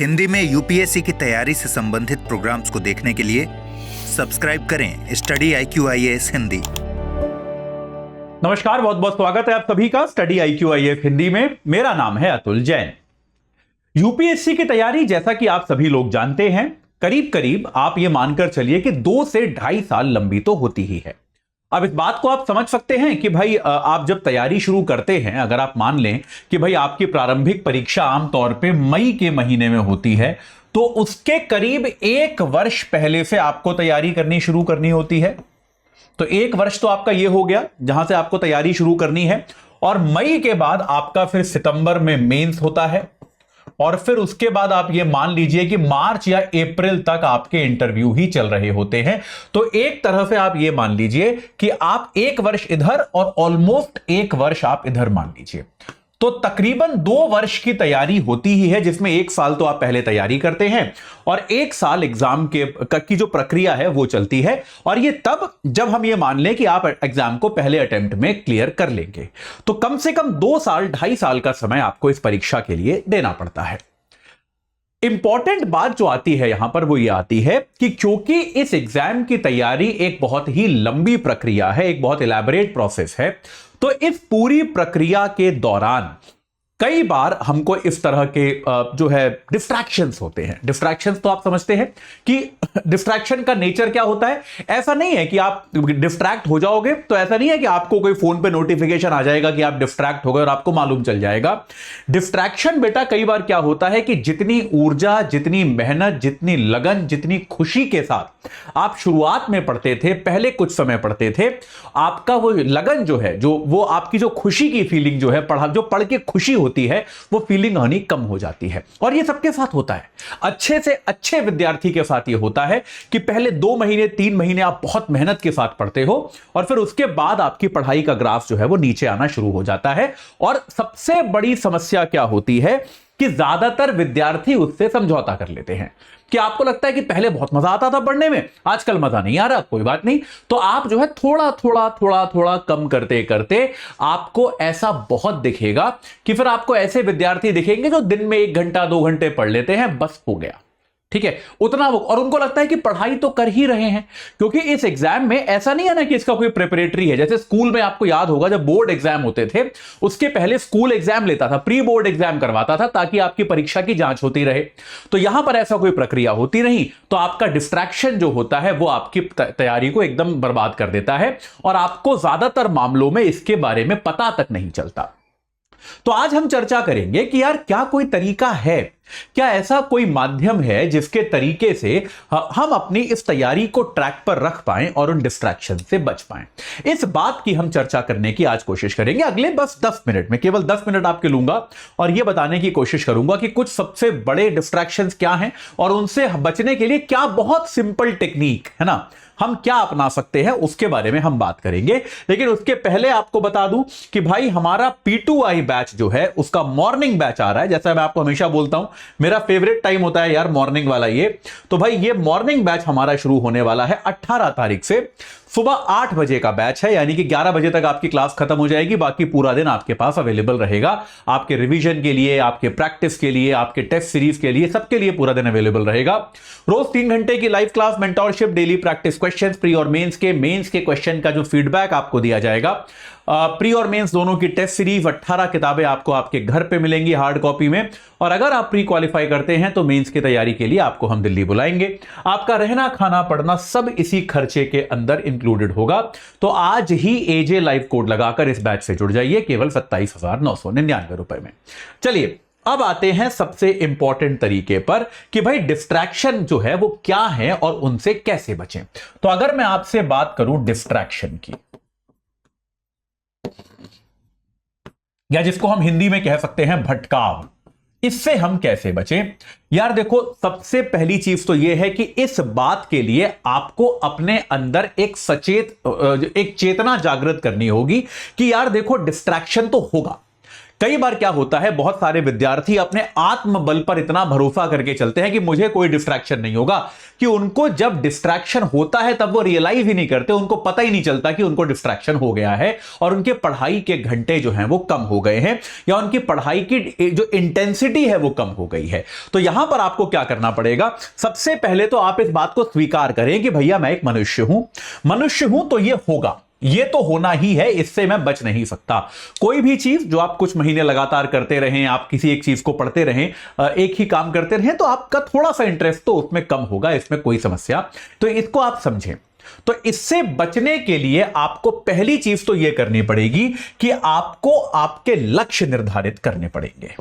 हिंदी में यूपीएससी की तैयारी से संबंधित प्रोग्राम्स को देखने के लिए सब्सक्राइब करें स्टडी IQ-IAS हिंदी। नमस्कार, बहुत बहुत स्वागत है आप सभी का स्टडी IQ-IAS हिंदी में। मेरा नाम है अतुल जैन। यूपीएससी की तैयारी, जैसा कि आप सभी लोग जानते हैं, करीब करीब आप ये मानकर चलिए कि 2 से 2.5 साल लंबी तो होती ही है। अब इस बात को आप समझ सकते हैं कि भाई आप जब तैयारी शुरू करते हैं, अगर आप मान लें कि भाई आपकी प्रारंभिक परीक्षा आमतौर पे मई के महीने में होती है, तो उसके करीब 1 वर्ष पहले से आपको तैयारी करनी शुरू करनी होती है। तो 1 वर्ष तो आपका ये हो गया जहां से आपको तैयारी शुरू करनी है, और मई के बाद आपका फिर सितंबर में मेंस होता है, और फिर उसके बाद आप ये मान लीजिए कि मार्च या अप्रैल तक आपके इंटरव्यू ही चल रहे होते हैं। तो एक तरह से आप ये मान लीजिए कि आप 1 वर्ष इधर और ऑलमोस्ट 1 वर्ष आप इधर मान लीजिए, तो तकरीबन 2 वर्ष की तैयारी होती ही है, जिसमें 1 साल तो आप पहले तैयारी करते हैं और 1 साल एग्जाम की जो प्रक्रिया है वो चलती है। और ये तब जब हम ये मान लें कि आप एग्जाम को पहले अटेम्प्ट में क्लियर कर लेंगे, तो कम से कम 2 साल 2.5 साल का समय आपको इस परीक्षा के लिए देना पड़ता है। इंपॉर्टेंट बात जो आती है यहां पर वो ये आती है कि क्योंकि इस एग्जाम की तैयारी एक बहुत ही लंबी प्रक्रिया है, एक बहुत इलैबोरेट प्रोसेस है, तो इस पूरी प्रक्रिया के दौरान कई बार हमको इस तरह के जो है डिस्ट्रैक्शंस होते हैं। डिस्ट्रैक्शंस तो आप समझते हैं कि डिस्ट्रैक्शन का नेचर क्या होता है। ऐसा नहीं है कि आप डिस्ट्रैक्ट हो जाओगे, तो ऐसा नहीं है कि आपको कोई फोन पे नोटिफिकेशन आ जाएगा कि आप डिस्ट्रैक्ट हो गए और आपको मालूम चल जाएगा। डिस्ट्रैक्शन बेटा कई बार क्या होता है कि जितनी ऊर्जा, जितनी मेहनत, जितनी लगन, जितनी खुशी के साथ आप शुरुआत में पढ़ते थे, पहले कुछ समय पढ़ते थे, आपका वो लगन जो है, जो वो आपकी जो खुशी की फीलिंग जो है, पढ़ के खुशी होती है, वो फीलिंग होनी कम हो जाती है। और ये सबके साथ होता है। अच्छे से अच्छे विद्यार्थी के साथ ये होता है कि पहले 2 महीने 3 महीने आप बहुत मेहनत के साथ पढ़ते हो, और फिर उसके बाद आपकी पढ़ाई का ग्राफ जो है वो नीचे आना शुरू हो जाता है। और सबसे बड़ी समस्या क्या होती है कि ज्यादातर विद्यार्थी उससे समझौता कर लेते हैं कि आपको लगता है कि पहले बहुत मजा आता था पढ़ने में, आजकल मजा नहीं आ रहा, कोई बात नहीं। तो आप जो है थोड़ा थोड़ा थोड़ा थोड़ा कम करते करते आपको ऐसा बहुत दिखेगा कि फिर आपको ऐसे विद्यार्थी दिखेंगे जो दिन में 1 घंटा 2 घंटे पढ़ लेते हैं, बस हो गया, ठीक है, उतना वो, और उनको लगता है कि पढ़ाई तो कर ही रहे हैं। क्योंकि इस एग्जाम में ऐसा नहीं है ना कि इसका कोई प्रिपरेटरी है। जैसे स्कूल में आपको याद होगा जब बोर्ड एग्जाम होते थे, उसके पहले स्कूल एग्जाम लेता था, प्री बोर्ड एग्जाम करवाता था, ताकि आपकी परीक्षा की जांच होती रहे। तो यहां पर ऐसा कोई प्रक्रिया होती नहीं, तो आपका डिस्ट्रैक्शन जो होता है वो आपकी तैयारी को एकदम बर्बाद कर देता है, और आपको ज्यादातर मामलों में इसके बारे में पता तक नहीं चलता। तो आज हम चर्चा करेंगे कि यार क्या कोई तरीका है, क्या ऐसा कोई माध्यम है जिसके तरीके से हम अपनी इस तैयारी को ट्रैक पर रख पाएं और उन डिस्ट्रैक्शन से बच पाएं। इस बात की हम चर्चा करने की आज कोशिश करेंगे। अगले बस 10 मिनट में, केवल 10 मिनट आपके लूंगा, और यह बताने की कोशिश करूंगा कि कुछ सबसे बड़े डिस्ट्रैक्शंस क्या हैं और उनसे बचने के लिए क्या बहुत सिंपल टेक्निक है ना, हम क्या अपना सकते हैं, उसके बारे में हम बात करेंगे। लेकिन उसके पहले आपको बता दूं कि भाई हमारा P2I बैच जो है उसका मॉर्निंग बैच आ रहा है। जैसा मैं आपको हमेशा बोलता हूं, मेरा फेवरेट टाइम होता है यार मॉर्निंग वाला ये। तो भाई ये मॉर्निंग बैच हमारा शुरू होने वाला है 18 तारीख से। सुबह 8 बजे का बैच है, यानी कि 11 बजे तक आपकी क्लास खत्म हो जाएगी। बाकी पूरा दिन आपके पास अवेलेबल रहेगा, आपके रिवीजन के लिए, आपके प्रैक्टिस के लिए, आपके टेस्ट सीरीज के लिए, सबके लिए पूरा दिन अवेलेबल रहेगा। रोज 3 घंटे की live class, mentorship, daily practice questions, pre और मेंस के क्वेश्चन का जो फीडबैक आपको दिया जाएगा, प्री और मेंस दोनों की टेस्ट सीरीज, 18 किताबें आपको आपके घर पे मिलेंगी हार्ड कॉपी में। और अगर आप प्री क्वालिफाई करते हैं तो मेंस की तैयारी के लिए आपको हम दिल्ली बुलाएंगे। आपका रहना, खाना, पढ़ना सब इसी खर्चे के अंदर इंक्लूडेड होगा। तो आज ही AJ लाइव कोड लगाकर इस बैच से जुड़ जाइए, केवल 27,999 रुपए में। चलिए अब आते हैं सबसे इंपॉर्टेंट तरीके पर कि भाई डिस्ट्रैक्शन जो है वो क्या है और उनसे कैसे बचें। तो अगर मैं आपसे बात करूं डिस्ट्रैक्शन की, या जिसको हम हिंदी में कह सकते हैं भटकाव, इससे हम कैसे बचें। यार देखो, सबसे पहली चीज तो यह है कि इस बात के लिए आपको अपने अंदर एक चेतना जागृत करनी होगी कि यार देखो डिस्ट्रैक्शन तो होगा, कई बार क्या होता है, बहुत सारे विद्यार्थी अपने आत्मबल पर इतना भरोसा करके चलते हैं कि मुझे कोई डिस्ट्रैक्शन नहीं होगा, कि उनको जब डिस्ट्रैक्शन होता है तब वो रियलाइज ही नहीं करते, उनको पता ही नहीं चलता कि उनको डिस्ट्रैक्शन हो गया है और उनके पढ़ाई के घंटे जो हैं वो कम हो गए हैं, या उनकी पढ़ाई की जो इंटेंसिटी है वो कम हो गई है। तो यहां पर आपको क्या करना पड़ेगा, सबसे पहले तो आप इस बात को स्वीकार करें कि भैया मैं एक मनुष्य हूं तो ये होगा, ये तो होना ही है, इससे मैं बच नहीं सकता। कोई भी चीज जो आप कुछ महीने लगातार करते रहें, आप किसी एक चीज को पढ़ते रहें, एक ही काम करते रहें, तो आपका थोड़ा सा इंटरेस्ट तो उसमें कम होगा, इसमें कोई समस्या, तो इसको आप समझें। तो इससे बचने के लिए आपको पहली चीज तो यह करनी पड़ेगी कि आपको आपके लक्ष्य निर्धारित करने पड़ेंगे।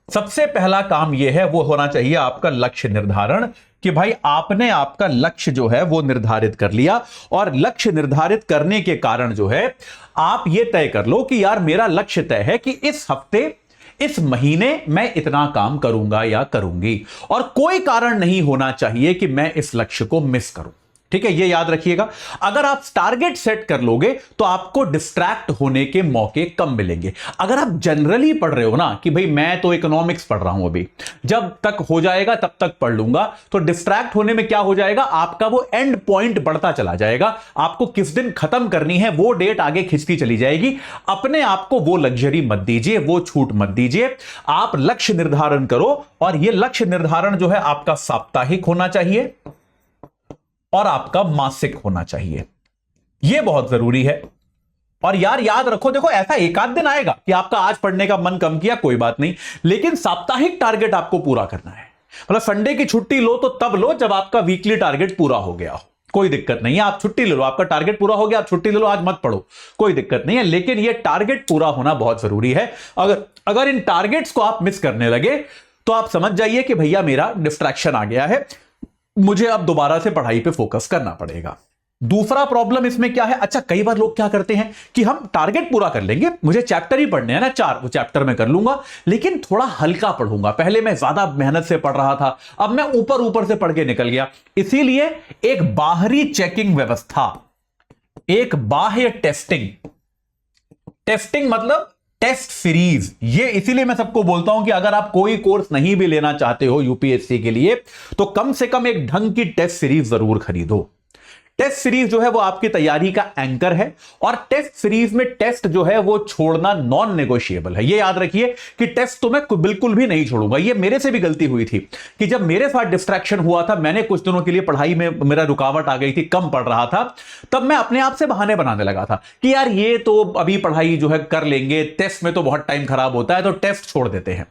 सबसे पहला काम यह है, वो होना चाहिए आपका लक्ष्य निर्धारण, कि भाई आपने आपका लक्ष्य जो है वो निर्धारित कर लिया, और लक्ष्य निर्धारित करने के कारण जो है आप ये तय कर लो कि यार मेरा लक्ष्य तय है कि इस हफ्ते, इस महीने मैं इतना काम करूंगा या करूंगी, और कोई कारण नहीं होना चाहिए कि मैं इस लक्ष्य को मिस करूं। ठीक है, ये याद रखिएगा। अगर आप टारगेट सेट कर लोगे तो आपको डिस्ट्रैक्ट होने के मौके कम मिलेंगे। अगर आप जनरली पढ़ रहे हो ना कि भाई मैं तो इकोनॉमिक्स पढ़ रहा हूं, अभी जब तक हो जाएगा तब तक पढ़ लूंगा, तो डिस्ट्रैक्ट होने में क्या हो जाएगा, आपका वो एंड पॉइंट बढ़ता चला जाएगा। आपको किस दिन खत्म करनी है वो डेट आगे खिंचती चली जाएगी। अपने आप को वो लग्जरी मत दीजिए, वो छूट मत दीजिए। आप लक्ष्य निर्धारण करो, और ये लक्ष्य निर्धारण जो है आपका साप्ताहिक होना चाहिए और आपका मासिक होना चाहिए। यह बहुत जरूरी है। और यार याद रखो, देखो ऐसा एक आध दिन आएगा कि आपका आज पढ़ने का मन कम किया, कोई बात नहीं, लेकिन साप्ताहिक टारगेट आपको पूरा करना है। मतलब संडे की छुट्टी लो तो तब लो जब आपका वीकली टारगेट पूरा हो गया हो, कोई दिक्कत नहीं है। आप छुट्टी ले लो, आपका टारगेट पूरा हो गया, आप छुट्टी ले लो, आज मत पढ़ो, कोई दिक्कत नहीं है, लेकिन यह टारगेट पूरा होना बहुत जरूरी है। अगर इन टारगेट्स को आप मिस करने लगे तो आप समझ जाइए कि भैया मेरा डिस्ट्रैक्शन आ गया है, मुझे अब दोबारा से पढ़ाई पे फोकस करना पड़ेगा। दूसरा प्रॉब्लम इसमें क्या है, अच्छा कई बार लोग क्या करते हैं कि हम टारगेट पूरा कर लेंगे, मुझे चैप्टर ही पढ़ने हैं ना 4, वो चैप्टर में कर लूंगा, लेकिन थोड़ा हल्का पढ़ूंगा। पहले मैं ज्यादा मेहनत से पढ़ रहा था, अब मैं ऊपर ऊपर से पढ़ के निकल गया। इसीलिए एक बाहरी चेकिंग व्यवस्था, एक बाह्य टेस्टिंग मतलब टेस्ट सीरीज, ये इसीलिए मैं सबको बोलता हूं कि अगर आप कोई कोर्स नहीं भी लेना चाहते हो यूपीएससी के लिए, तो कम से कम एक ढंग की टेस्ट सीरीज जरूर खरीदो। टेस्ट सीरीज जो है वो आपकी तैयारी का एंकर है, और टेस्ट सीरीज में टेस्ट जो है वो छोड़ना नॉन नेगोशिएबल है। ये याद रखिए कि टेस्ट तो मैं बिल्कुल भी नहीं छोड़ूंगा। ये मेरे से भी गलती हुई थी कि जब मेरे साथ डिस्ट्रैक्शन हुआ था, मैंने कुछ दिनों के लिए पढ़ाई में मेरा रुकावट आ गई थी, कम पढ़ रहा था, तब मैं अपने आप से बहाने बनाने लगा था कि यार ये तो अभी पढ़ाई जो है कर लेंगे, टेस्ट में तो बहुत टाइम खराब होता है, तो टेस्ट छोड़ देते हैं।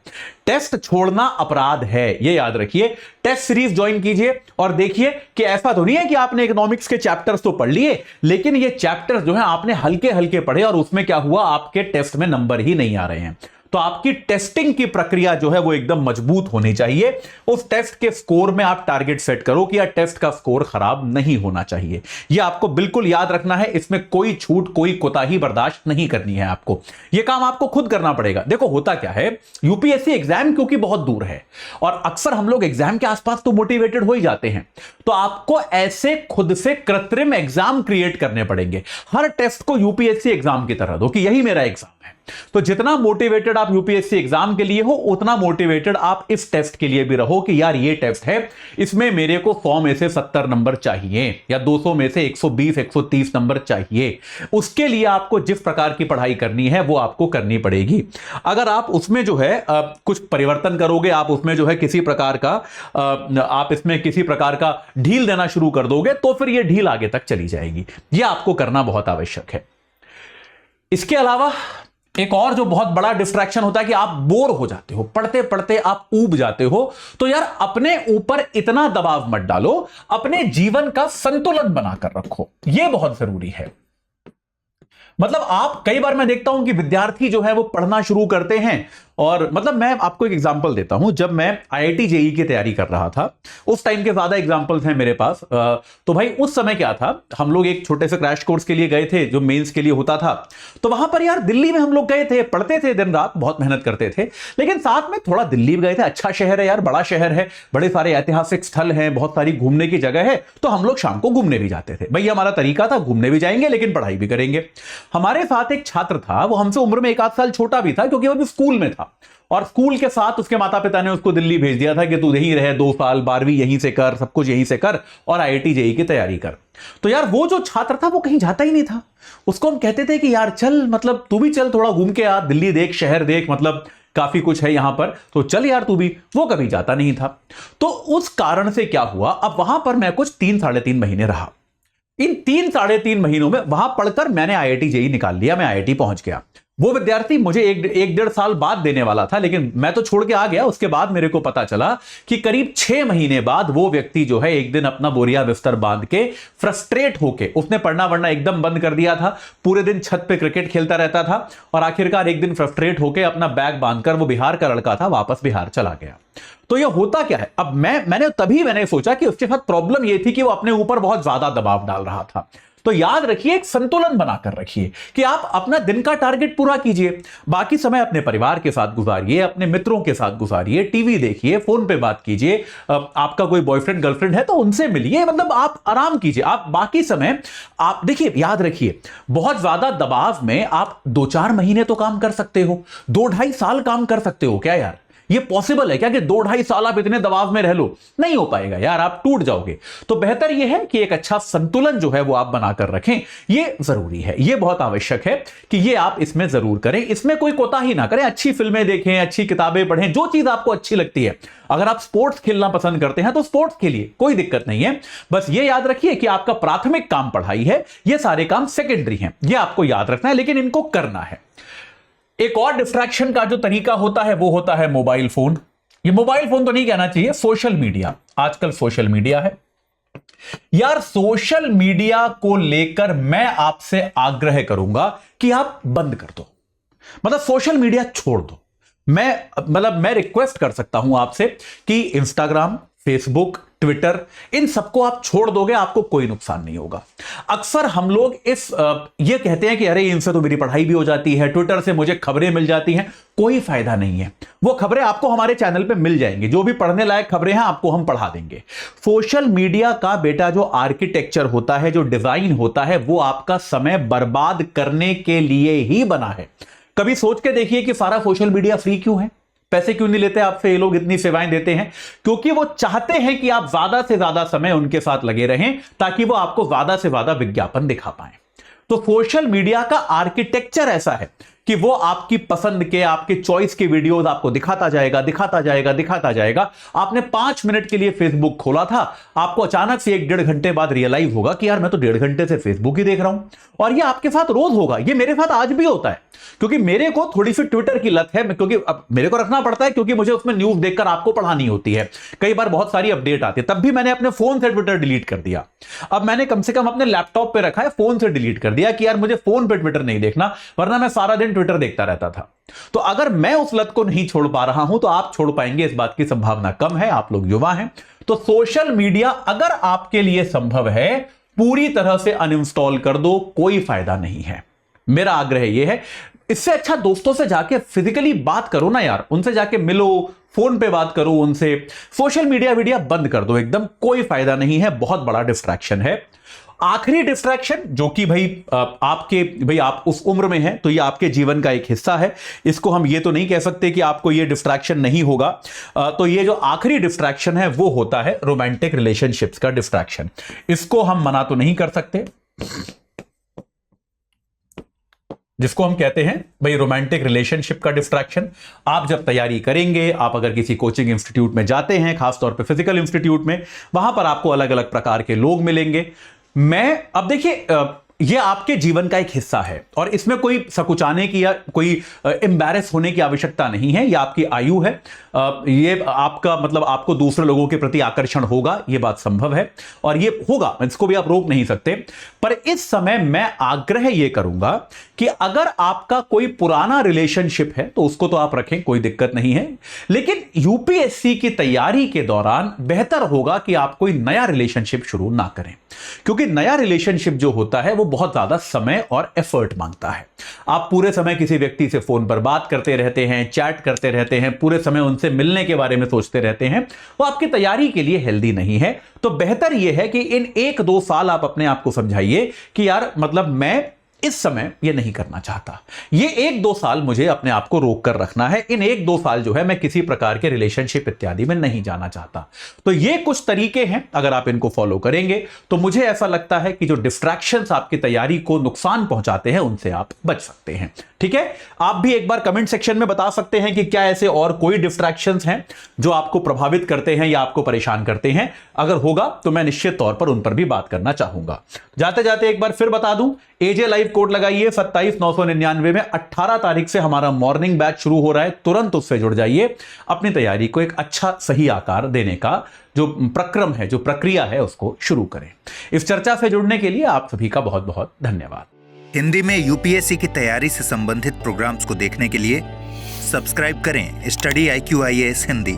टेस्ट छोड़ना अपराध है, ये याद रखिए। टेस्ट सीरीज ज्वाइन कीजिए और देखिए कि ऐसा तो नहीं है कि आपने इकोनॉमिक्स के चैप्टर्स तो पढ़ लिए, लेकिन ये चैप्टर्स जो है आपने हल्के हल्के पढ़े, और उसमें क्या हुआ, आपके टेस्ट में नंबर ही नहीं आ रहे हैं। तो आपकी टेस्टिंग की प्रक्रिया जो है वो एकदम मजबूत होनी चाहिए। उस टेस्ट के स्कोर में आप टारगेट सेट करो कि यार टेस्ट का स्कोर खराब नहीं होना चाहिए। यह आपको बिल्कुल याद रखना है, इसमें कोई छूट, कोई कोताही बर्दाश्त नहीं करनी है आपको। यह काम आपको खुद करना पड़ेगा। देखो होता क्या है, यूपीएससी एग्जाम क्योंकि बहुत दूर है, और अक्सर हम लोग एग्जाम के आसपास तो मोटिवेटेड हो ही जाते हैं, तो आपको ऐसे खुद से कृत्रिम एग्जाम क्रिएट करने पड़ेंगे। हर टेस्ट को यूपीएससी एग्जाम की तरह दो कि यही मेरा एग्जाम है। तो जितना मोटिवेटेड आप यूपीएससी एग्जाम के लिए हो, उतना मोटिवेटेड आप इस टेस्ट के लिए भी रहो कि यार ये टेस्ट है, इसमें मेरे को 100 में से 70 नंबर चाहिए, या 200 में से 120 130 नंबर चाहिए। उसके लिए आपको जिस प्रकार की पढ़ाई करनी है वो आपको करनी पड़ेगी। अगर आप उसमें जो है कुछ परिवर्तन करोगे, आप उसमें जो है किसी प्रकार का आप इसमें किसी प्रकार का ढील देना शुरू कर दोगे, तो फिर ये ढील आगे तक चली जाएगी। यह आपको करना बहुत आवश्यक है। इसके अलावा एक और जो बहुत बड़ा डिस्ट्रैक्शन होता है कि आप बोर हो जाते हो, पढ़ते पढ़ते आप ऊब जाते हो। तो यार अपने ऊपर इतना दबाव मत डालो, अपने जीवन का संतुलन बनाकर रखो, यह बहुत जरूरी है। मतलब आप, कई बार मैं देखता हूं कि विद्यार्थी जो है वो पढ़ना शुरू करते हैं और मतलब मैं आपको एक एग्जांपल देता हूं, जब मैं आईआईटी जेईई की तैयारी कर रहा था, उस टाइम के ज्यादा एग्जांपल्स हैं मेरे पास। तो भाई उस समय क्या था, हम लोग एक छोटे से क्रैश कोर्स के लिए गए थे जो मेंस के लिए होता था। तो वहां पर यार दिल्ली में हम लोग गए थे, पढ़ते थे दिन रात, बहुत मेहनत करते थे, लेकिन साथ में थोड़ा दिल्ली भी गए थे। अच्छा शहर है यार, बड़ा शहर है, बड़े सारे ऐतिहासिक स्थल हैं, बहुत सारी घूमने की जगह है, तो हम लोग शाम को घूमने भी जाते थे। भाई हमारा तरीका था, घूमने भी जाएंगे लेकिन पढ़ाई भी करेंगे। हमारे साथ एक छात्र था, वो हमसे उम्र में 1 आध साल छोटा भी था क्योंकि वो भी स्कूल में था, और स्कूल के साथ उसके माता पिता ने उसको दिल्ली भेज दिया था कि तू यहीं रहे 2 साल, 12वीं यहीं से कर, सब कुछ यहीं से कर और आईआईटी जेईई की तैयारी कर। तो यार वो जो छात्र था वो कहीं जाता ही नहीं था। उसको हम कहते थे कि यार चल, मतलब तू भी चल, थोड़ा घूम के आ, दिल्ली देख, शहर देख, मतलब काफी कुछ है यहां पर, तो चल यार तू भी। वो कभी जाता नहीं था। तो उस कारण से क्या हुआ, अब वहां पर मैं कुछ 3-3.5 महीने रहा। इन 3-3.5 महीनों में वहां पढ़कर मैंने आईआईटी जेईई निकाल लिया, मैं आईआईटी पहुंच गया। वो विद्यार्थी मुझे 1-1.5 साल बाद देने वाला था, लेकिन मैं तो छोड़ के आ गया। उसके बाद मेरे को पता चला कि करीब 6 महीने बाद वो व्यक्ति जो है एक दिन अपना बोरिया बिस्तर बांध के फ्रस्ट्रेट होके, उसने पढ़ना वढ़ना एकदम बंद कर दिया था, पूरे दिन छत पे क्रिकेट खेलता रहता था, और आखिरकार एक दिन फ्रस्ट्रेट होके अपना बैग बांधकर, वो बिहार का लड़का था, वापस बिहार चला गया। तो ये होता क्या है, अब मैंने सोचा कि उसके साथ प्रॉब्लम ये थी कि वो अपने ऊपर बहुत ज्यादा दबाव डाल रहा था। तो याद रखिए, एक संतुलन बनाकर रखिए कि आप अपना दिन का टारगेट पूरा कीजिए, बाकी समय अपने परिवार के साथ गुजारिए, अपने मित्रों के साथ गुजारिए, टीवी देखिए, फोन पे बात कीजिए, आपका कोई बॉयफ्रेंड गर्लफ्रेंड है तो उनसे मिलिए, मतलब आप आराम कीजिए। आप बाकी समय आप देखिए, याद रखिए, बहुत ज्यादा दबाव में आप 2-4 महीने तो काम कर सकते हो, 2-2.5 साल काम कर सकते हो क्या यार? ये पॉसिबल है क्या कि 2-2.5 साल आप इतने दबाव में रह लो? नहीं हो पाएगा यार, आप टूट जाओगे। तो बेहतर यह है कि एक अच्छा संतुलन जो है वो आप बनाकर रखें, ये जरूरी है, ये बहुत आवश्यक है कि ये आप इसमें जरूर करें, इसमें कोई कोताही ना करें। अच्छी फिल्में देखें, अच्छी किताबें पढ़ें, जो चीज आपको अच्छी लगती है। अगर आप स्पोर्ट्स खेलना पसंद करते हैं तो स्पोर्ट्स खेलिए, कोई दिक्कत नहीं है। बस ये याद रखिए कि आपका प्राथमिक काम पढ़ाई है, ये सारे काम सेकेंडरी हैं, ये आपको याद रखना है, लेकिन इनको करना है। एक और डिस्ट्रैक्शन का जो तरीका होता है वो होता है मोबाइल फोन। ये मोबाइल फोन तो नहीं कहना चाहिए, सोशल मीडिया। आजकल सोशल मीडिया है यार, सोशल मीडिया को लेकर मैं आपसे आग्रह करूंगा कि आप बंद कर दो, मतलब सोशल मीडिया छोड़ दो। मैं रिक्वेस्ट कर सकता हूं आपसे कि इंस्टाग्राम, फेसबुक, ट्विटर, इन सबको आप छोड़ दोगे, आपको कोई नुकसान नहीं होगा। अक्सर हम लोग ये कहते हैं कि अरे इनसे तो मेरी पढ़ाई भी हो जाती है, ट्विटर से मुझे खबरें मिल जाती हैं। कोई फायदा नहीं है, वो खबरें आपको हमारे चैनल पे मिल जाएंगी, जो भी पढ़ने लायक खबरें हैं आपको हम पढ़ा देंगे। सोशल मीडिया का बेटा जो आर्किटेक्चर होता है, जो डिजाइन होता है, वो आपका समय बर्बाद करने के लिए ही बना है। कभी सोच के देखिए कि सारा सोशल मीडिया फ्री क्यों है? पैसे क्यों नहीं लेते आपसे ये लोग, इतनी सेवाएं देते हैं? क्योंकि वो चाहते हैं कि आप ज्यादा से ज्यादा समय उनके साथ लगे रहें, ताकि वो आपको ज्यादा से ज्यादा विज्ञापन दिखा पाएं। तो सोशल मीडिया का आर्किटेक्चर ऐसा है कि वो आपकी पसंद के, आपके चॉइस के वीडियोस आपको दिखाता जाएगा, दिखाता जाएगा, दिखाता जाएगा। आपने 5 मिनट के लिए फेसबुक खोला था, आपको अचानक से 1-1.5 घंटे बाद रियलाइज होगा कि यार मैं तो 1.5 घंटे से फेसबुक ही देख रहा हूं। और ये आपके साथ रोज होगा, ये मेरे साथ आज भी होता है, क्योंकि मेरे को थोड़ी सी ट्विटर की लत है, क्योंकि अब मेरे को रखना पड़ता है, क्योंकि मुझे उसमें न्यूज देखकर आपको पढ़ानी होती है। कई बार बहुत सारी अपडेट आती है, तब भी मैंने अपने फोन से ट्विटर डिलीट कर दिया। अब मैंने कम से कम अपने लैपटॉप पे रखा है, फोन से डिलीट कर दिया कि यार मुझे फोन पे ट्विटर नहीं देखना, वरना मैं सारा दिन ट्विटर देखता रहता था। तो अगर मैं उस लत को नहीं छोड़ पा रहा हूं तो आप छोड़ पाएंगे, इस बात की संभावना कम है, आप लोग युवा हैं। तो सोशल मीडिया अगर आपके लिए संभव है, पूरी तरह से अनइंस्टॉल कर दो, कोई फायदा नहीं है। मेरा आग्रह यह है, इससे अच्छा दोस्तों से जाके फिजिकली बात करो ना यार, उनसे जाके मिलो, फोन पे बात करो उनसे। सोशल मीडिया बंद कर दो एकदम, कोई फायदा नहीं है, बहुत बड़ा डिस्ट्रैक्शन है। आखिरी डिस्ट्रैक्शन जो कि भाई आप उस उम्र में हैं, तो ये आपके जीवन का एक हिस्सा है, इसको हम ये तो नहीं कह सकते कि आपको ये डिस्ट्रैक्शन नहीं होगा। तो ये जो आखिरी डिस्ट्रैक्शन है वो होता है रोमांटिक रिलेशनशिप्स का डिस्ट्रैक्शन। इसको हम मना तो नहीं कर सकते, जिसको हम कहते हैं भाई रोमांटिक रिलेशनशिप का डिस्ट्रैक्शन। आप जब तैयारी करेंगे, आप अगर किसी कोचिंग इंस्टीट्यूट में जाते हैं, खासतौर पे फिजिकल इंस्टीट्यूट में, वहां पर आपको अलग अलग प्रकार के लोग मिलेंगे। अब देखिए, ये आपके जीवन का एक हिस्सा है और इसमें कोई सकुचाने की या कोई एम्बैरेस होने की आवश्यकता नहीं है। ये आपकी आयु है, ये आपका मतलब आपको दूसरे लोगों के प्रति आकर्षण होगा, ये बात संभव है और ये होगा, इसको भी आप रोक नहीं सकते। पर इस समय मैं आग्रह ये करूंगा कि अगर आपका कोई पुराना रिलेशनशिप है तो उसको तो आप रखें, कोई दिक्कत नहीं है, लेकिन यूपीएससी की तैयारी के दौरान बेहतर होगा कि आप कोई नया रिलेशनशिप शुरू ना करें, क्योंकि नया रिलेशनशिप जो होता है वो बहुत ज्यादा समय और एफर्ट मांगता है। आप पूरे समय किसी व्यक्ति से फोन पर बात करते रहते हैं, चैट करते रहते हैं, पूरे समय उनसे मिलने के बारे में सोचते रहते हैं, वो आपकी तैयारी के लिए हेल्दी नहीं है। तो बेहतर यह है कि इन 1-2 साल आप अपने आप को समझाइए कि यार मतलब मैं इस समय ये नहीं करना चाहता, ये 1-2 साल मुझे अपने आप को रोक कर रखना है, इन 1-2 साल जो है मैं किसी प्रकार के रिलेशनशिप इत्यादि में नहीं जाना चाहता। तो ये कुछ तरीके हैं, अगर आप इनको फॉलो करेंगे तो मुझे ऐसा लगता है कि जो डिस्ट्रैक्शंस आपकी तैयारी को नुकसान पहुंचाते हैं उनसे आप बच सकते हैं। ठीक है, आप भी एक बार कमेंट सेक्शन में बता सकते हैं कि क्या ऐसे और कोई डिस्ट्रैक्शंस हैं जो आपको प्रभावित करते हैं या आपको परेशान करते हैं। अगर होगा तो मैं निश्चित तौर पर उन पर भी बात करना चाहूंगा। जाते जाते एक बार फिर बता दूं, एजे लाइव कोड लगाइए 27,999 में 18 तारीख से हमारा मॉर्निंग बैच शुरू हो रहा है, तुरंत उससे जुड़ जाइए। अपनी तैयारी को एक अच्छा सही आकार देने का जो प्रक्रम है, जो प्रक्रिया है, उसको शुरू करें। इस चर्चा से जुड़ने के लिए आप सभी का बहुत बहुत धन्यवाद। हिंदी में यूपीएससी की तैयारी से संबंधित प्रोग्राम्स को देखने के लिए सब्सक्राइब करें स्टडी IQ IAS हिंदी।